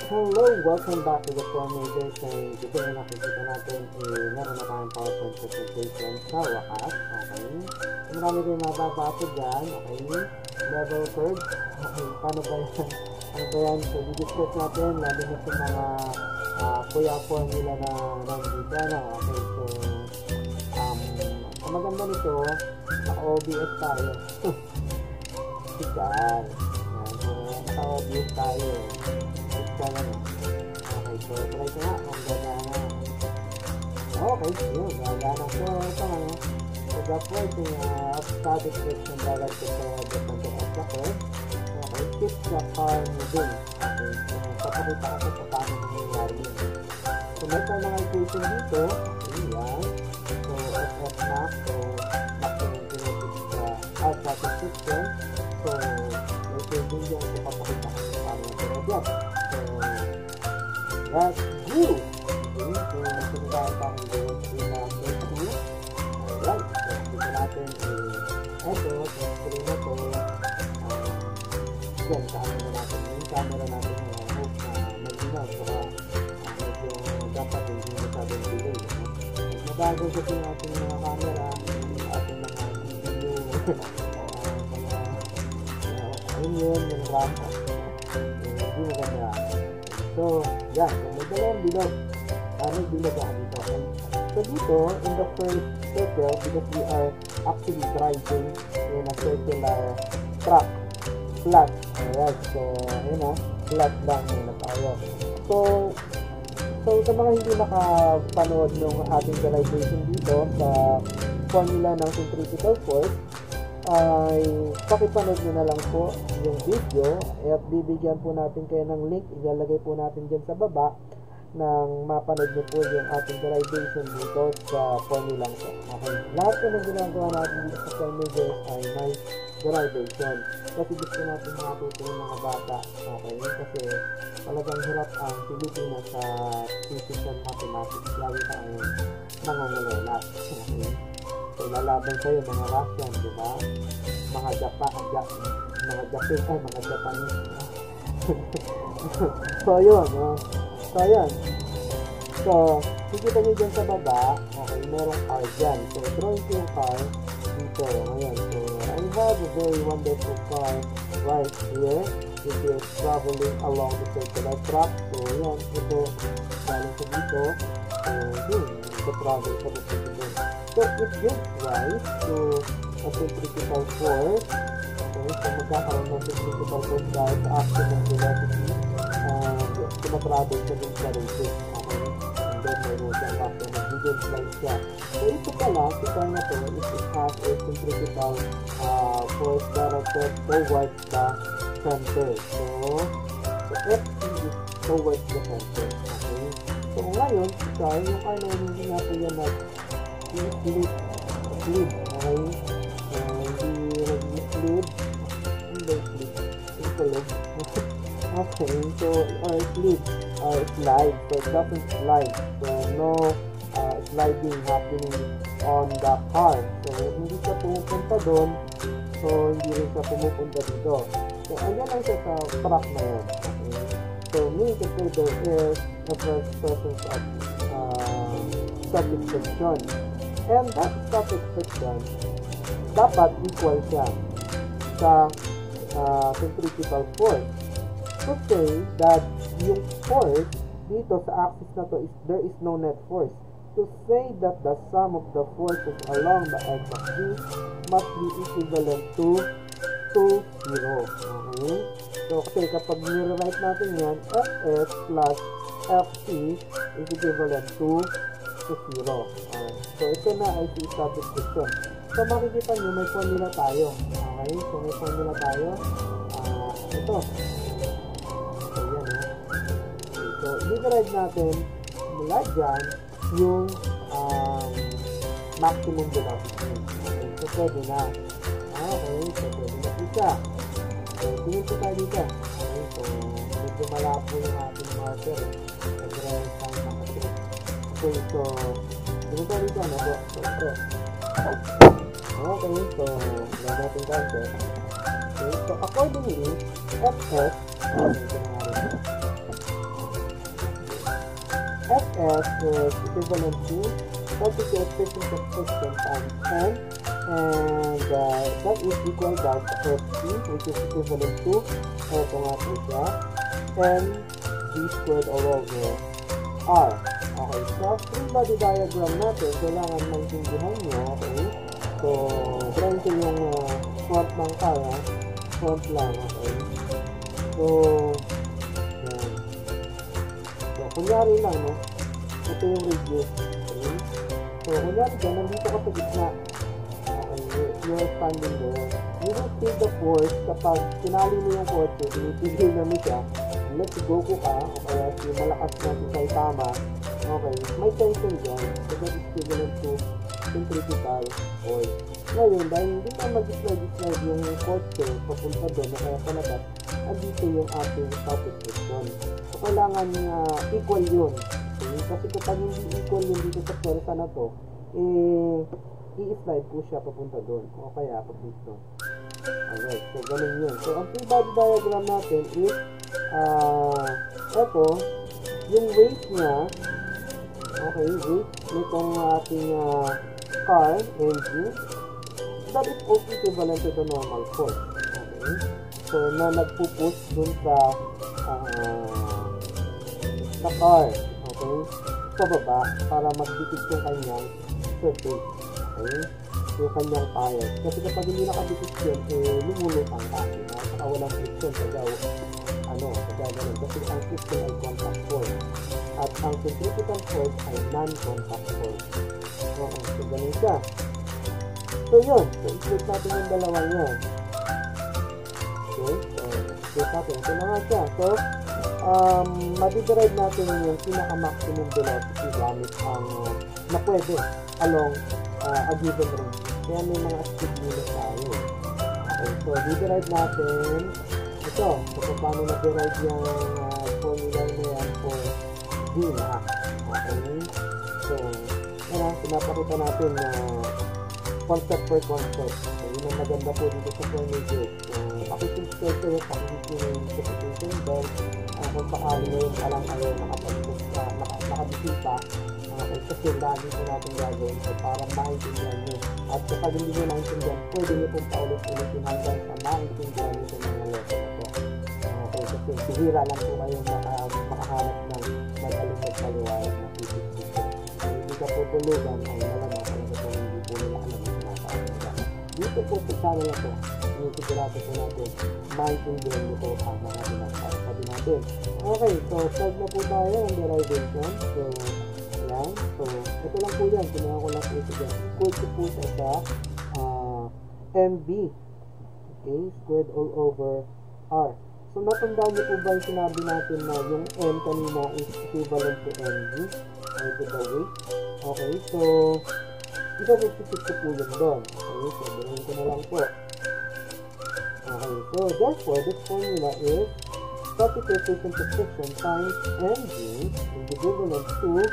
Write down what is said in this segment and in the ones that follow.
Hello! Welcome back to the formation. And dito na nakikita natin, meron na tayong PowerPoint presentation sa wakas. Okay? Marami kayong mababasa dyan. Okay? Level curve. Okay, paano ba yan? Ano ba yan? So, di-discuss natin, lalo na sa mga kuya formula na nandito. No? Okay, so, ang maganda nito, naka-OBS tayo. Sigal. So, naka-OBS tayo. Okay, so try ko nga kung gagana. Okay, yun, gagana. So, ito nga, so the floating static friction directed toward the center of the curve. Okay, keep the car moving. Okay, so papakita ko sa paano nangyayari yun. So, may mga equation dito. Okay, yan. So, FF max, so maximum kinetic static friction. So, may equation dyan, so papakita ko sa paano nangyayari yan. That's good. Okay, so sinigay tayong doon sa phase 2. Alright, so dito natin eto, phase 3 na to. Yan, camera natin. Yung camera natin hope na mag-inaw. Saka medyo dapat hindi masyadong delay. Mabago kasi yung ating mga camera, ating mga video, ayun yung RAM. Hindi maganda. So, yan. So, may dalawang bilog. May bilog dito. So, dito, in the first circle, because we are actually driving in a circular track. Flat. Alright. So, yun na. Flat lang muna tayo. So, sa mga hindi nakapanood ng ating derivation dito sa formula ng centrifugal force, ay pakipanood nyo na lang po yung video at bibigyan po natin kayo ng link, ilalagay po natin dyan sa baba nang mapanood nyo po yung ating derivation dito sa formula ko. Okay, lahat po ng ginagawa natin dito sa formula ay may derivation kasi gusto natin matuto yung mga bata. Okay, kasi talagang hirap ang Pilipinas sa physics and mathematics, lagi tayong nangangulola. Okay, so lalaban sa'yo mga Russian, di ba? Mga Japanese. So yun, so yun. So, kikita nyo dyan sa baba, okay, merong car dyan. So, drawing ko yung car dito. Ngayon, so, I have a very wonderful car right here. It is traveling along the circular track. So, yan, ito, galing sa dito. So, yun, ito travel sa dito. So, it gives rise to a centrifugal force. Okay, so magkakaroon ng centrifugal force dahil sa action ng velocity and tumatravel sa dun sa racing. Okay, and then mayroon siyang action ng bigger flight siya. So, ito pala, si car na to, it has a centrifugal force directed towards the center. So FC is towards the center. Okay, so ngayon, si car, yung car na hindi natin yan slip. Okay? Hindi nag-slip. Okay, so, or slip, or slide. So, it doesn't slide. So, no sliding happening on the car. So, hindi siya pumupunta doon. So, hindi rin siya pumupunta dito. So, andyan lang siya sa track na yun. Okay? So, meaning to say there is the first presence of static friction. And that static friction dapat equal siya sa centrifugal force. To say that yung force dito sa axis na to is there is no net force. To say that the sum of the forces along the x-axis must be equivalent to 0. Okay? So, kasi kapag nire-write natin yan, Fs plus Fc is equivalent to 0. So, ito na ay si static friction. So, makikita nyo, may formula tayo. Okay? So, may formula tayo. Ito. So, yan okay, so, i-derive natin mula dyan yung maximum velocity. Okay? So, pwede na. Okay? So, pwede na siya. So, tingin ko tayo dito. Okay? So, medyo malabo yung ating marker. Nag-derive tayo ng kasi. Okay, so, tingin tayo dito. So, ito. Okay, so, lagyan natin concept. Okay, so accordingly, Fs, Fs is equivalent to coefficient of friction times n, and that is equal down to Fc, which is equivalent to, eto nga po siya, n d squared all over r. Okay, so free body diagram natin, kailangan maintindihan nyo, okay? So, ganito yung front ng car, front lang, okay? So, yan. So, kunyari lang, no? Ito yung radius, okay? So, kunyari dyan, nandito ka sa gitna. Okay, you're standing there. You will feel the force kapag sinali mo yung kotse, pinipigil na mo siya, let's go ko ka, o kaya si malakas na si Saitama, okay, may tension dyan, so that is equivalent to centrifugal force. Ngayon, dahil hindi na mag-slide yung kotse papunta doon, o kaya palabas, andito yung ating topic friction. So, kailangan equal yun. Okay? Kasi kapag hindi equal yun dito sa pwersa na to, i-slide po siya papunta doon, o kaya papunta doon. Alright, so ganun yun. So, ang free body diagram natin is eto, yung weight niya, okay, weight nitong ating car, engine, that is also equivalent to the normal force. Okay, so na nagpupush dun sa car, okay, sa baba, para magdikit yung kanyang surface, okay, yung kanyang tire. Kasi kapag hindi nakadikit yun, lumulutang ka, saka walang friction, kaya ganun. Kasi ang friction ay contact force. At ang centrifugal force ay non-contact force. Okay, so ganun siya. So yun, so i-split natin yung dalawang yan. Okay, so i-split natin. Ito na nga siya. So, madiderive natin yung pinaka-maximum velocity gamit ang na pwede along a given range. Kaya may mga speed limit tayo. Okay, so diderive natin ito, so paano na-derive yung formula na yan for Vmax. Okay, so pinapakita natin na concept per concept. So yun ang maganda po dito sa formula. So pakisipsel kayo, pakisipsel yung interpretation dahil kung sakali ngayon alam kayo nakabisita, okay, kasi lagi po natin gagawin so para maintindihan nyo. At kapag hindi nyo naintindihan, pwede nyo pong paulit-ulitin hanggang sa maintindihan nyo sa mga lesson na po. Okay, kasi bihira lang po kayo makahanap ng magaling at paliwayas na physics system. So, hindi ka po tulugan ay malamang talaga po hindi po nila alam yung nakakalaga. Dito po sa channel na po, sigurado po natin maintindihan nyo po ang mga pinagsasabi natin. Okay, so start na po tayo ang derivation. So, yan. So, ito lang po yan. Kinuha ko lang po ito dyan. Equal to po siya sa MB. Okay, squared all over R. So, natandaan niyo po ba yung sinabi natin na yung M kanina is equivalent to MG or to the weight? Okay, so, isa-substitute ko po yun doon. Okay, so, gawin ko na lang po. Okay, so, therefore, this formula is static coefficient of friction times mg is equivalent to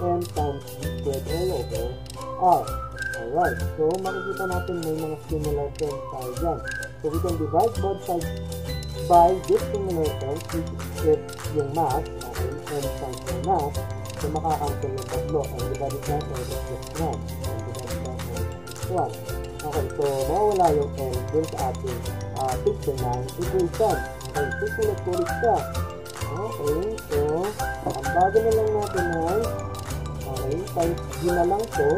m times d squared all over r. Alright, so makikita natin may mga similar terms tayo dyan. So we can divide both sides by this similar terms, which is yung mass, okay, m times yung mass, so makakancel yung tatlo, and divide it by just 1, and divide it by just 1. Okay, so mawala yung m dun sa ating picture na equation. Okay, so sulat ko ulit siya. Okay, so ang bago na lang natin ay okay, times d na lang to.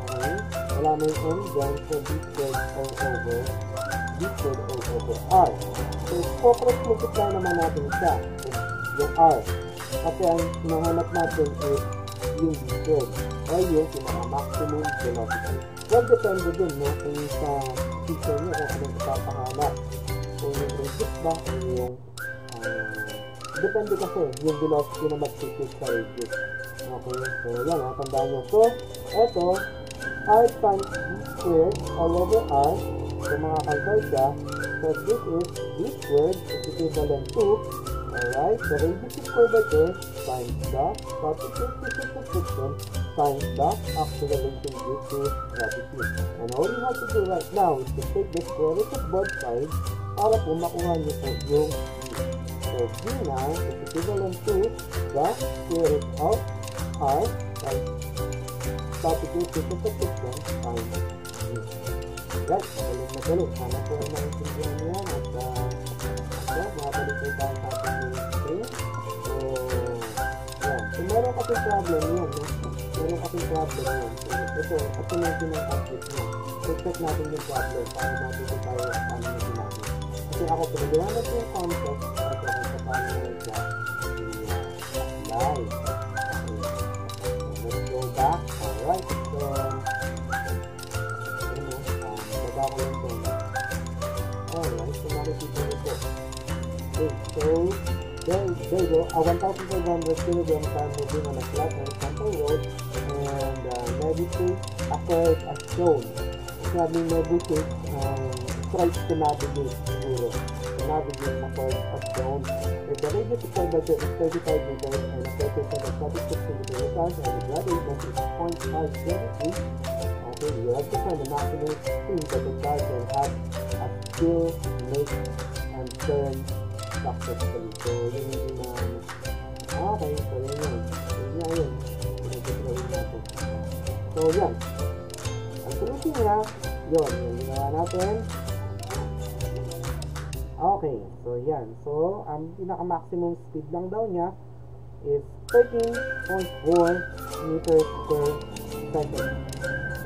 Okay, wala na yung m dyan, so d squared all over r. So cross multiply naman natin siya, yung r. Kasi ang hinahanap natin is yung d squared o yung pinaka-maximum velocity. Well, depende din, no, kung sa picture nyo kung anong ipapahanap. Kung yung radius ba o yung depende kasi yung velocity na mag-shift sa radius. Okay, so yan, tandaan nyo. So, eto, r times d squared all over r. So, makakancel siya. So, this is d squared is equivalent to, alright, the radius is curvature times the static coefficient of friction times the acceleration due to gravity. And all you have to do right now is to take the square root of both sides para po makuha nyo po yung d. So, V now is equivalent to the square root of R times static resistance of the system times V. Right, magaling. Sana po ay maintindihan yan at mabalik po tayo sa ating screen. So, yan. So, meron kasing problem yan, no? Meron kasing problem yan. So, ito na yung pinang-complete niya. So, check natin yung problem para matuto tayo paano na ginagawa. Kasi ako, pinag-iwanag yung concept at sa paano na i-apply. Okay. So, let's go back. Alright. So, baba ko lang ito. Alright. So, makikita nyo po. Okay. So, there you go. 1,500 kilograms are moving on a flat horizontal road and navigate across as shown. Sabi navigate, tries to navigate siguro. To navigate across as shown. If the radius of curvature is 35 meters and a surface of the static 60 meters and the gradient is 0.573, okay, you have to find the maximum speed that the car can have as still make and turn successfully. So, yun yung okay, so yun. Pinag-drawing natin. So, yan. Ang solution niya, yun. Yung ginawa natin. Okay, so yan. So, ang pinaka-maximum speed lang daw niya is 13.4 meters per second.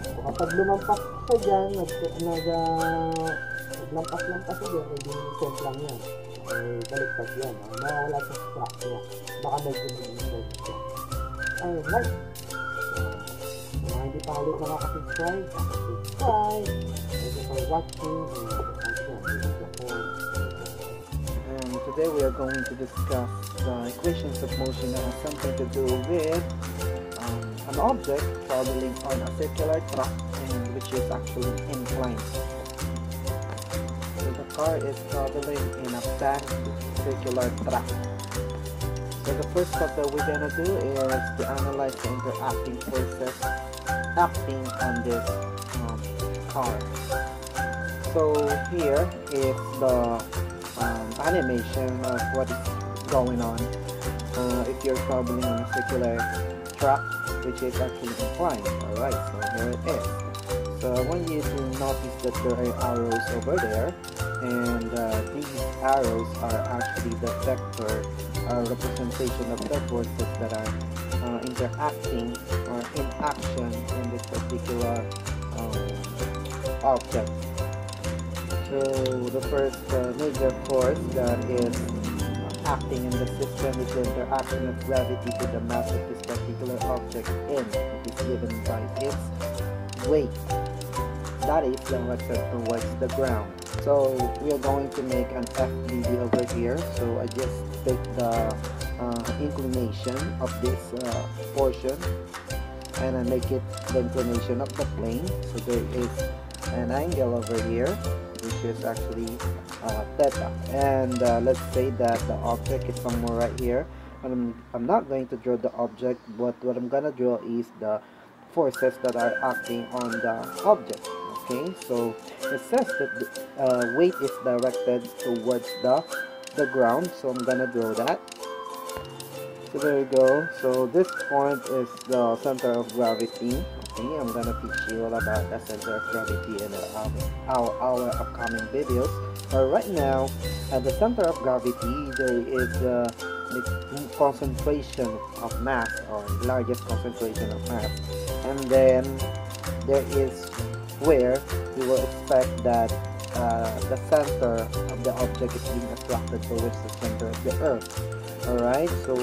So, kapag lumampas siya dyan, naglampas-lampas siya dyan, hindi set lang yan. Baliktad yan. Mawawala sa track niya. Baka medyo mag-insert siya. Alright. So, hindi pa ulit nakaka-subscribe. Thank you for watching. And today we are going to discuss the equations of motion that has something to do with an object traveling on a circular track and which is actually inclined. The car is traveling in a banked circular track. So the first step that we're gonna do is to analyze the interacting forces acting on this car. So here is the animation of what is going on if you're traveling on a circular track which is actually inclined. Alright, so here it is. So I want you to notice that there are arrows over there, and these arrows are actually the vector representation of the forces that are interacting or in action in this particular object. So the first major force that is acting in the system is the interaction of gravity to the mass of this particular object in, which is given by its weight. That is directed towards the ground. So we are going to make an FDD over here. So I just take the inclination of this portion and I make it the inclination of the plane. So there is an angle over here which is actually theta, and let's say that the object is somewhere right here, and I'm not going to draw the object, but what I'm gonna draw is the forces that are acting on the object. Okay, so it says that the weight is directed towards the ground, so I'm gonna draw that. So there you go. So this point is the center of gravity. Okay, I'm gonna teach you all about the center of gravity in our upcoming videos. But right now, at the center of gravity, there is the concentration of mass, or largest concentration of mass, and then there is where we will expect that the center of the object is being attracted towards the center of the Earth. Alright, so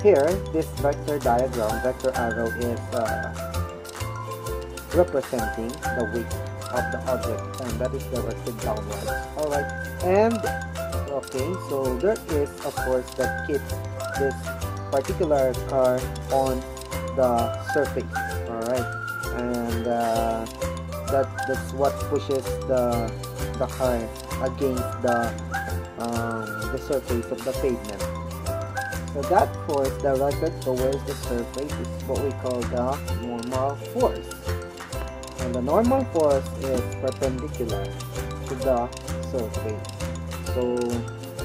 here, this vector diagram, vector arrow is representing the weight of the object, and that is directed downwards. Alright, and okay, so there is a force that keeps this particular car on the surface. Alright, and that's what pushes the car against the surface of the pavement. So that force directed towards the surface is what we call the normal force. And the normal force is perpendicular to the surface. So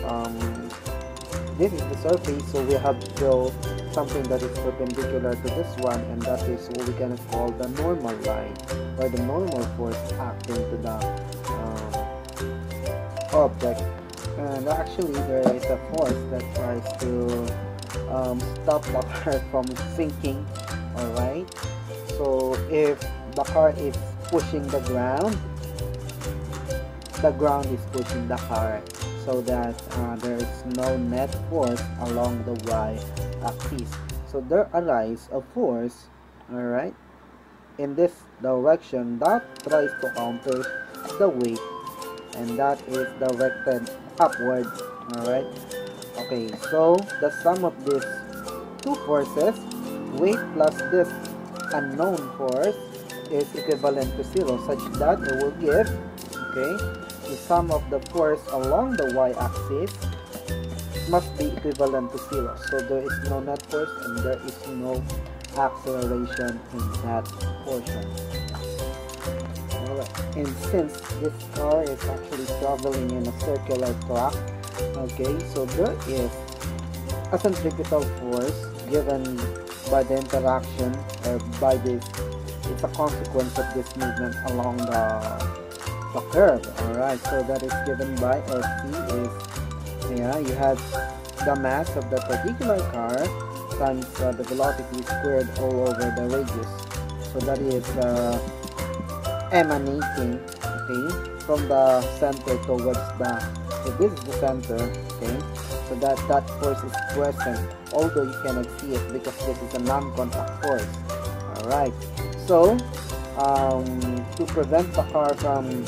um, this is the surface, so we have to build something that is perpendicular to this one, and that is what we're gonna call the normal line, or the normal force acting to the object. And actually there is a force that tries to stop the car from sinking. Alright, so if the car is pushing the ground is pushing the car, so that there is no net force along the y-axis. So there arises a force, alright, in this direction that tries to counter the weight, and that is directed upward. Alright, okay, so the sum of these two forces, weight plus this unknown force, is equivalent to 0, such that it will give, okay, the sum of the force along the y-axis must be equivalent to 0. So there is no net force and there is no acceleration in that portion. Alright, and since this car is actually traveling in a circular track, okay, so there is a centripetal force given by the interaction, or by this, it's a consequence of this movement along the curve. Alright, so that is given by Fc is, yeah, you have the mass of the particular car times the velocity squared all over the radius. So that is emanating, okay, from the center towards the, so this is the center, okay, so that force is present, although you cannot see it because this is a non-contact force. Alright, so to prevent the car from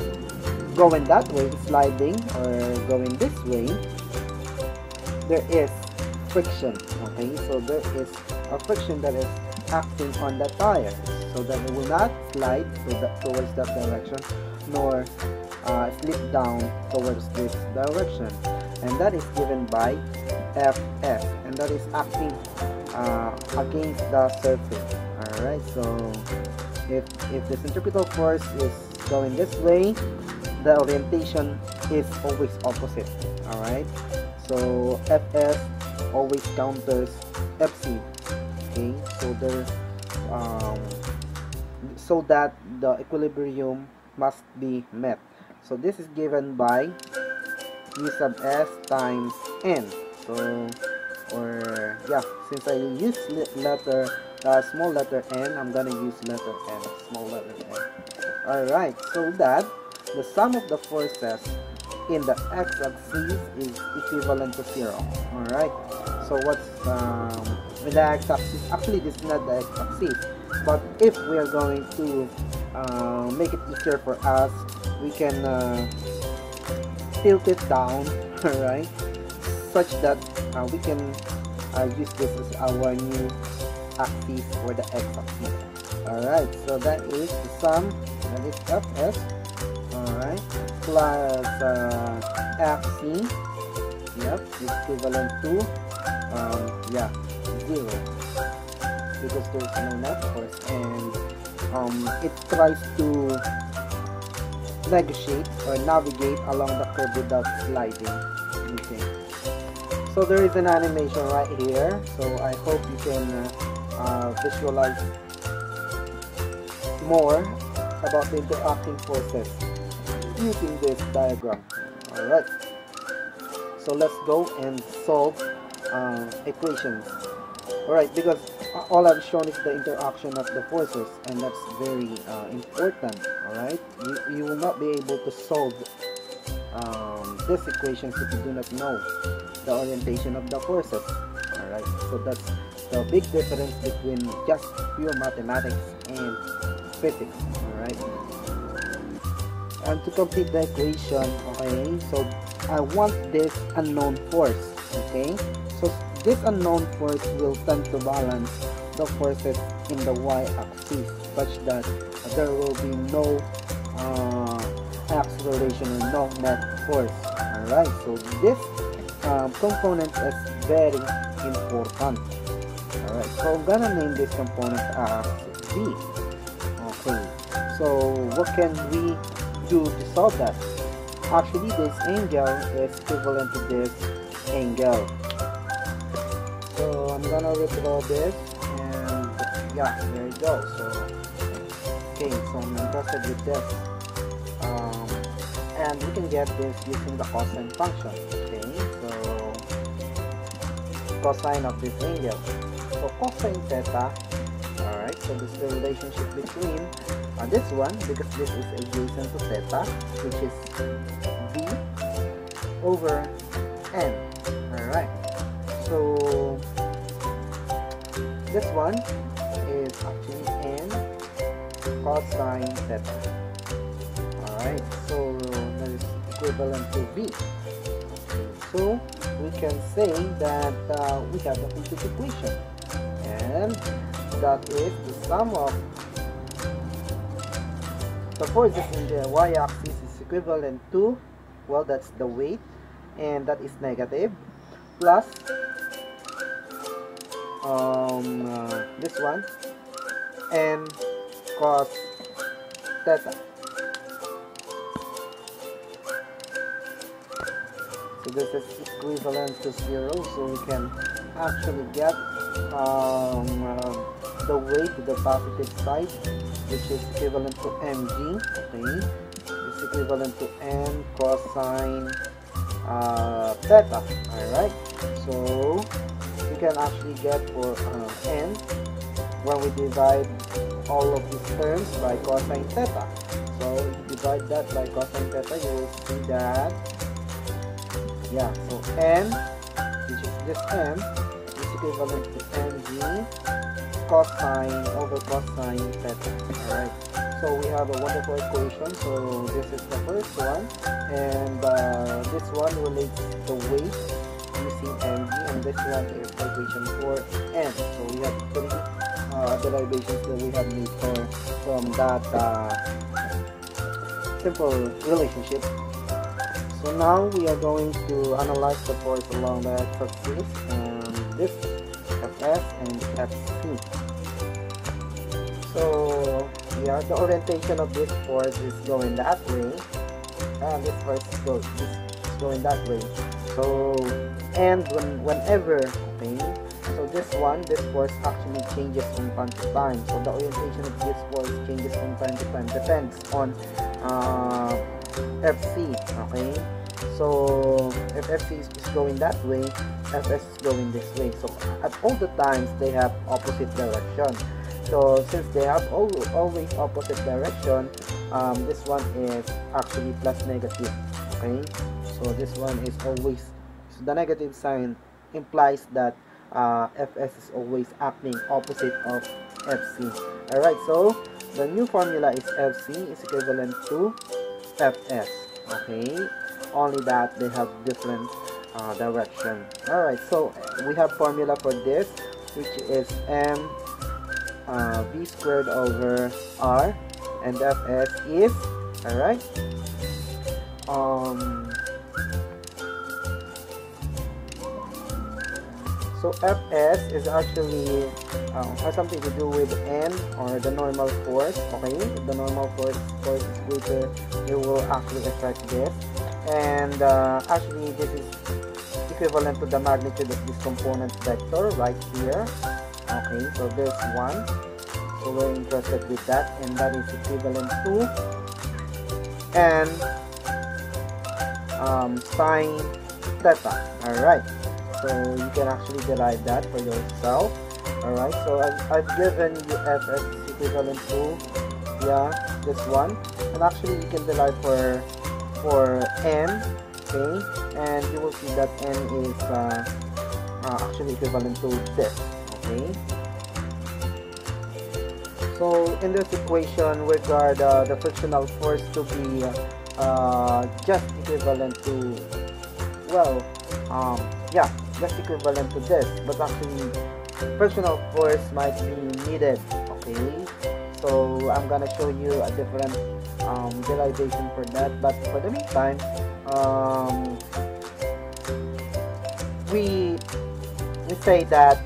going that way, sliding, or going this way, there is friction. Okay, so there is a friction that is acting on the tire, so that it will not slide towards that direction, nor slip down towards this direction, and that is given by Fs, and that is acting against the surface. Alright, so if the centripetal force is going this way, the orientation is always opposite. Alright, so Fs always counters Fc. Okay, so there so that the equilibrium must be met. So this is given by U sub s times n. So, or yeah, since I use small letter n, I'm gonna use letter n, small letter n. Alright, so that the sum of the forces in the x-axis is equivalent to 0. Alright, so what's with the x-axis? Actually, this is not the x-axis, but if we are going to make it easier for us, we can tilt it down, alright, such that we can use this as our new axis for the x-axis. Alright, so that is the sum, that is Fs, alright, plus Fc, yep, is equivalent to yeah, 0, because there is no net force, and it tries to negotiate or navigate along the curve without sliding. Okay, so there is an animation right here, so I hope you can visualize more about the interacting forces using this diagram. Alright, so let's go and solve equations. Alright, because all I've shown is the interaction of the forces, and that's very important. Alright, you will not be able to solve these equations if you do not know the orientation of the forces. Alright, so that's the big difference between just pure mathematics and physics. Alright, and to complete the equation, okay, so I want this unknown force. Okay, so this unknown force will tend to balance the forces in the y-axis, such that there will be no acceleration or no net force. Alright, so this component is very important. Alright, so I'm gonna name this component as V. Okay, so what can we do to solve that? Actually, this angle is equivalent to this angle. So I'm gonna redraw this, and yeah, there you go. So okay, so I'm interested with this, and we can get this using the cosine function. Okay, so cosine of this angle. So cosine theta. Alright, so this is the relationship between this one, because this is adjacent to theta, which is v over n. Alright, so this one is actually n cosine theta. Alright, so that is equivalent to v. Okay, so we can say that we have a complete equation, and that is the sum of the forces in the y-axis is equivalent to, well, that's the weight, and that is negative, plus this one, n cos theta. So this is equivalent to 0, so we can actually get the weight to the positive side, which is equivalent to mg. Okay, it's equivalent to n cosine theta. Alright, so we can actually get for n, when we divide all of these terms by cosine theta. So if you divide that by cosine theta, you will see that, yeah, so n, which is this n, is equivalent to mg cosine over cosine theta. Alright, so we have a wonderful equation. So this is the first one, and this one relates the weight using mg, and this one is equation for n. So we have three derivations that we have made from that simple relationship. So now we are going to analyze the force along the x-axis, and this Fs and Fc. So yeah, the orientation of this force is going that way, and this force is going that way. So, and whenever, okay, so this force actually changes from time to time. So the orientation of this force changes from time to time, depends on Fc. Okay, so if Fc is going that way, Fs is going this way. So at all the times they have opposite direction. So since they have always opposite direction, this one is actually plus negative. Okay, so this one is always, so the negative sign implies that Fs is always acting opposite of Fc. Alright, so the new formula is Fc is equivalent to Fs. Okay, only that they have different direction. Alright, so we have formula for this, which is m v squared over r, and Fs is, alright, so Fs is actually has something to do with n, or the normal force. Okay, if the normal force is greater, it will actually affect this, and actually this is equivalent to the magnitude of this component vector right here. Okay, so there's one, so we're interested with that, and that is equivalent to n sine theta. Alright, so you can actually derive that for yourself. Alright, so I've given you Fs is equivalent to, yeah, this one, and actually you can derive for n. Okay, and you will see that n is actually equivalent to this. Okay, so in this equation, we regard the frictional force to be just equivalent to, well, yeah, just equivalent to this, but actually frictional force might be needed. Okay, so I'm gonna show you a different derivation for that, but for the meantime, we say that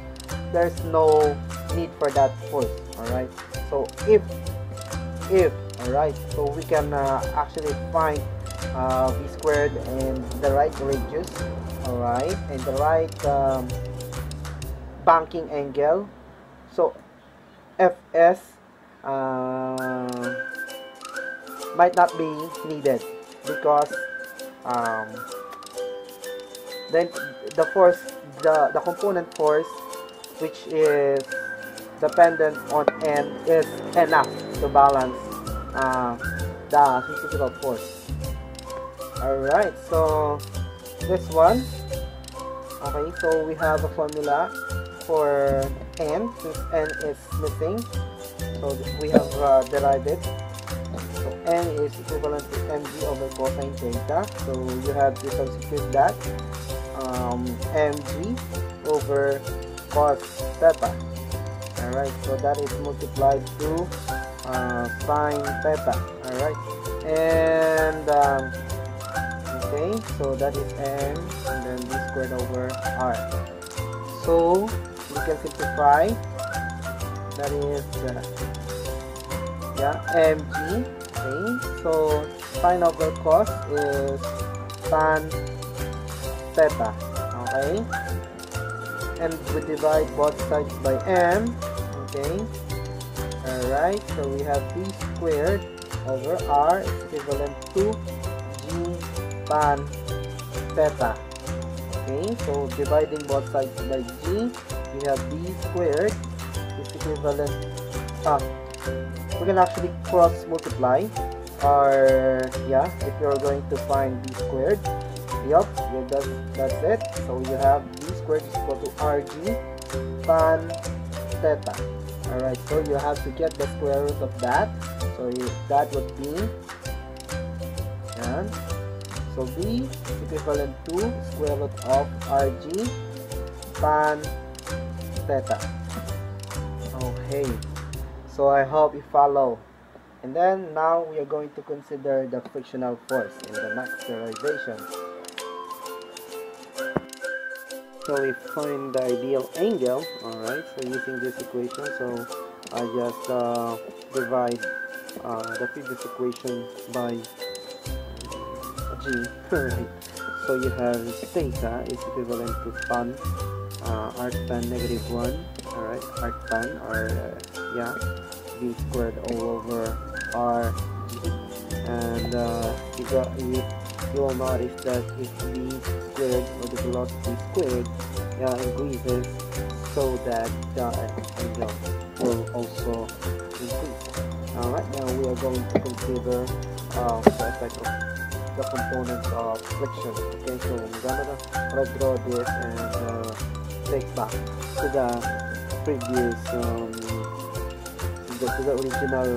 there's no need for that force. Alright, so if alright, so we can actually find v squared and the right radius, alright, and the right banking angle. So fs might not be needed because um, then the force, the component force which is dependent on n is enough to balance the centrifugal force. Alright, so this one, okay, so we have a formula for n since n is missing, so we have derived it. So n is equivalent to mg over cosine theta, so you have to substitute that mg over cos theta. Alright, so that is multiplied to sine theta. Alright, and okay, so that is n and then b squared over r. So we can simplify, that is mg. Okay, so sine over cos is tan theta. Okay, and we divide both sides by m. Okay, alright, so we have b squared over r is equivalent to g tan theta. Okay, so dividing both sides by g, we have b squared is equivalent, we can actually cross multiply, or if you're going to find b squared, that's it. So you have b squared is equal to rg tan theta. Alright, so you have to get the square root of that, so that would be, so b is equivalent to square root of rg tan theta. Okay, so I hope you follow. And then now we are going to consider the frictional force in the next derivation. So we find the ideal angle. Alright, so using this equation, so I just divide the previous equation by g. Alright, so you have theta is equivalent to tan arc tan negative 1. Alright, arc tan, or b squared all over r g. And you will notice that if b squared, or the velocity squared, increases, so that the angle will also increase. Alright, now we are going to consider the effect of the components of friction. Okay, so I'm gonna redraw this and take back to the previous to the original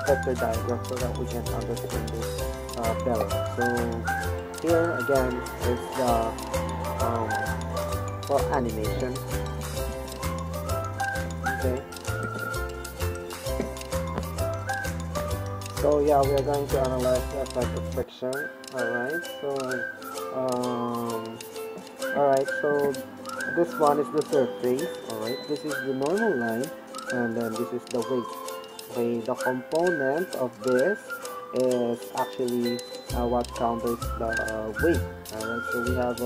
vector diagram, so that we can understand this better. So here again is the for animation. Okay, so we are going to analyze the effect of friction. Alright, so this one is the surface. Alright, this is the normal line, and then this is the weight. Okay, the component of this is actually what counters the weight. Alright, so we have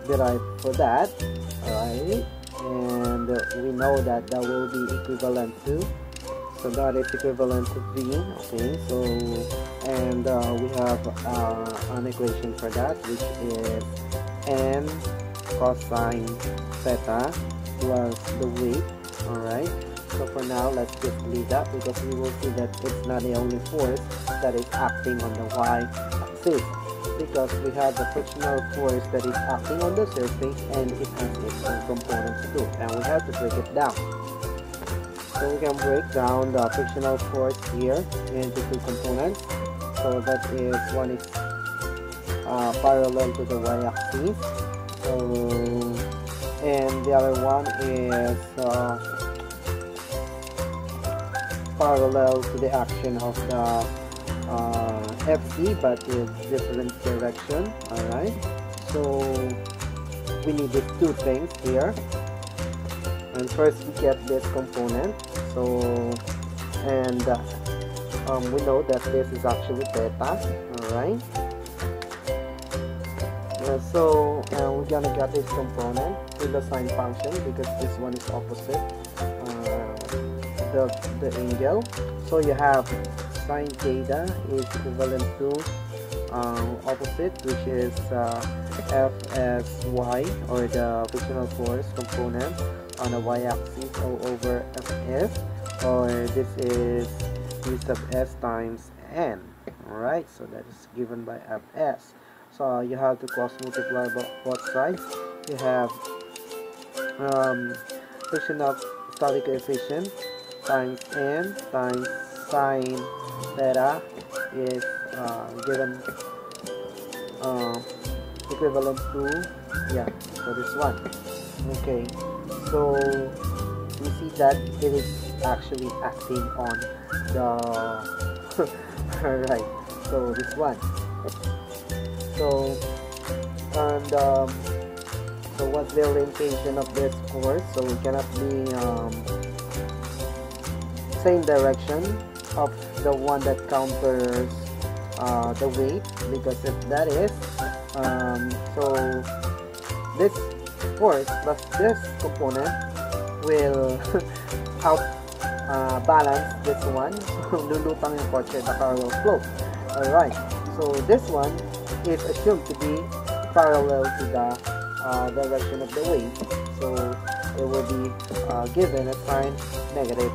derived for that. Alright, and we know that that will be equivalent to, so that is equivalent to v. Okay, so and we have an equation for that, which is n cosine theta plus the weight. Alright, so for now let's just leave that, because we will see that it's not the only force that is acting on the y-axis, because we have the frictional force that is acting on the surface, and it has its own components too, and we have to break it down. So we can break down the frictional force here into two components. So that is, one is parallel to the y-axis, so, and the other one is parallel to the action of the FC, but in different direction. Alright, so we need these two things here, and first we get this component. So, and we know that this is actually beta. Alright, we're gonna get this component with the sine function because this one is opposite the angle. So you have sine theta is equivalent to opposite, which is Fsy, or the frictional force component on the y-axis, all over Fs, or this is u sub s times n. Alright, so that is given by Fs. So you have to cross multiply both sides. You have frictional static coefficient times n times sine theta is given equivalent to, yeah, so this one. Okay, so you see that it is actually acting on the alright, so this one. So and so what's the orientation of this force? So it cannot be same direction of the one that counters the weight, because if that is so this force plus this component will out balance this one. Lulutang yung kotse, the car will float. Alright, so this one is assumed to be parallel to the direction of the weight, so it will be given a sign negative.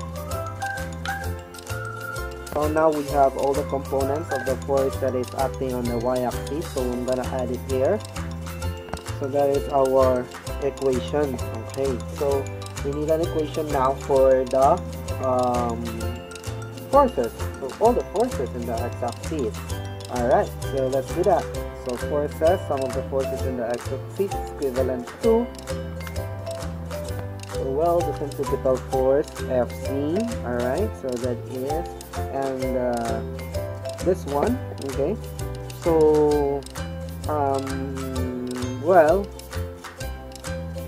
So now we have all the components of the force that is acting on the y-axis, so I'm gonna add it here. So that is our equation. Okay, so we need an equation now for the forces, so all the forces in the x-axis. Alright, so let's do that. So forces, sum of the forces in the x-axis is equivalent to, so well, the centripetal force Fc. Alright, so that is, and this one. Okay, so well,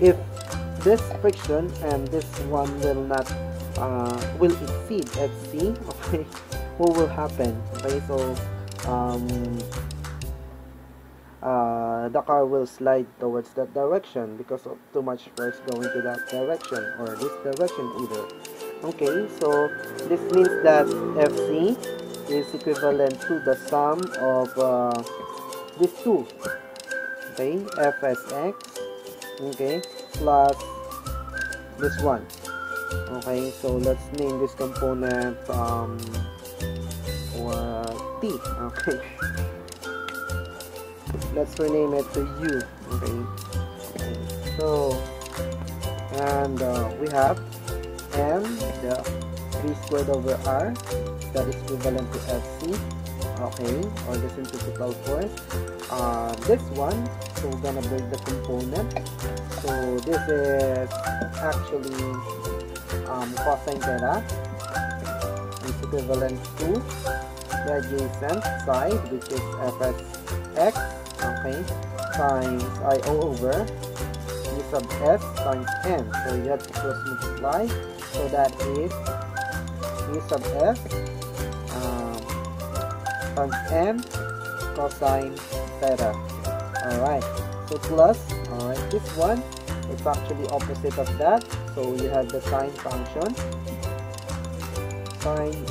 if this friction and this one will not will exceed Fc, okay, what will happen? Okay, so the car will slide towards that direction because of too much force going to that direction, or this direction either. Okay, so this means that Fc is equivalent to the sum of these two. Okay, Fsx, okay, plus this one. Okay, so let's name this component T. Okay, let's rename it to U. Okay, so and we have m, the v squared over r, that is equivalent to Fc. Okay, or the centripetal force. This one, so we're gonna break the component. So this is actually cosine theta is equivalent to the adjacent side, which is Fsx, okay, times IO over u sub s times n. So you have to cross multiply, so that is u sub s times n cosine theta. Alright, so plus, alright, this one is actually opposite of that, so you have the sine function. Sine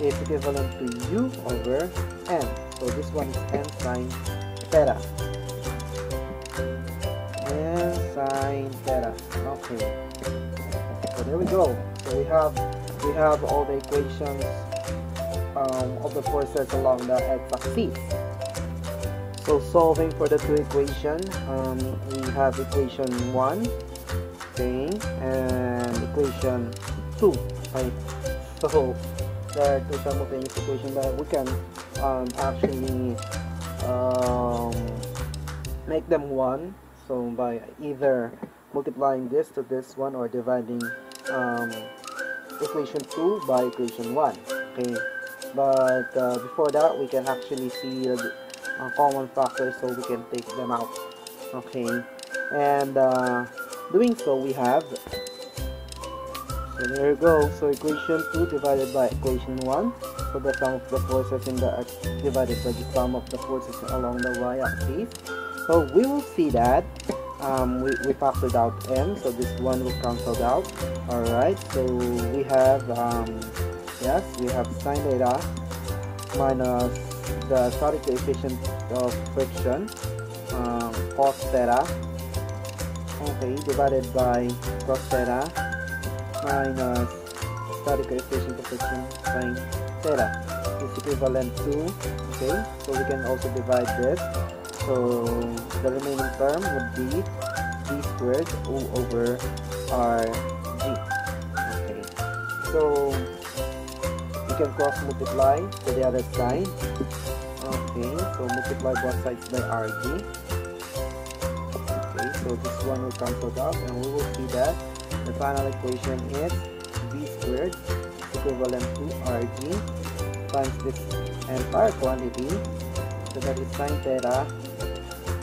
is equivalent to u over n, so this one is n sine theta. N sine theta. Okay, so there we go. So we have all the equations of the forces along the x-axis. So solving for the two equations, we have equation 1, okay, and equation 2. Okay, so there are two simultaneous equations that we can actually make them one. So by either multiplying this to this one or dividing equation 2 by equation 1. Okay, but before that, we can actually see the common factors, so we can take them out. Okay, and doing so, we have, So there you go. So equation 2 divided by equation 1. So the sum of the forces in the x divided by the sum of the forces along the y-axis. So we will see that we factored out m, so this one will cancel out. Alright, so we have yes, we have sine theta minus the static coefficient of friction, cos theta, okay, divided by cos theta minus static coefficient of friction sine theta is equivalent to, okay, so we can also divide this. So the remaining term would be d squared O over rg. Okay, so we can cross multiply to the other side. Okay, so multiply both sides by rg. Okay, so this one will cancel out, and we will see that the final equation is v squared equivalent to rg times this entire quantity, so that is sine theta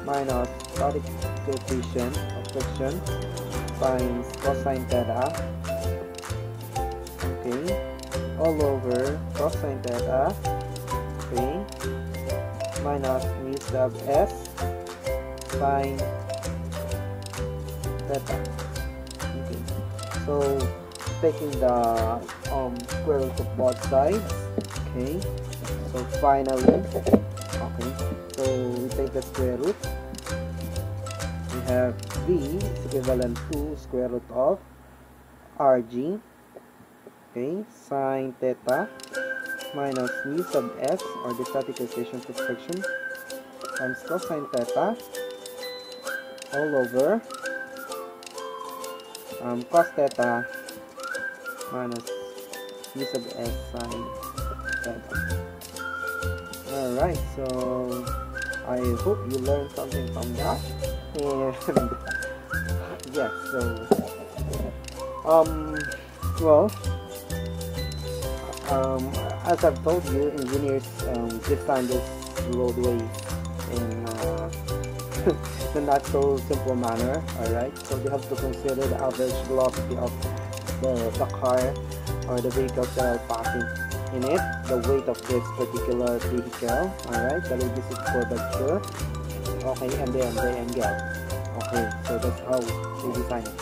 minus static coefficient of friction times cosine theta, okay, all over cosine theta, okay, minus mu sub s sine theta. Okay, so taking the square root of both sides, okay, so finally, okay, so we take the square root. We have v is equivalent to square root of rg, okay, sine theta minus mu sub s, or the static coefficient of friction, times cosine theta all over cos theta minus mu sub s sine theta. Alright, so I hope you learned something from that. And yes, so well, as I've told you, engineers design this roadway in a not so simple manner. Alright, so they have to consider the average velocity of the car or the vehicles that are passing in it, the weight of this particular vehicle, alright, the reduced curvature, okay, and then the angle. Okay, so that's how they design it.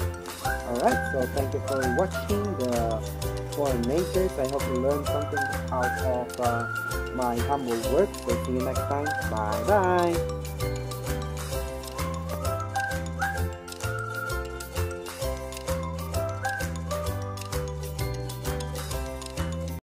Alright, so thank you for watching the foreign makers. I hope you learned something out of my humble work. So see you next time. Bye bye.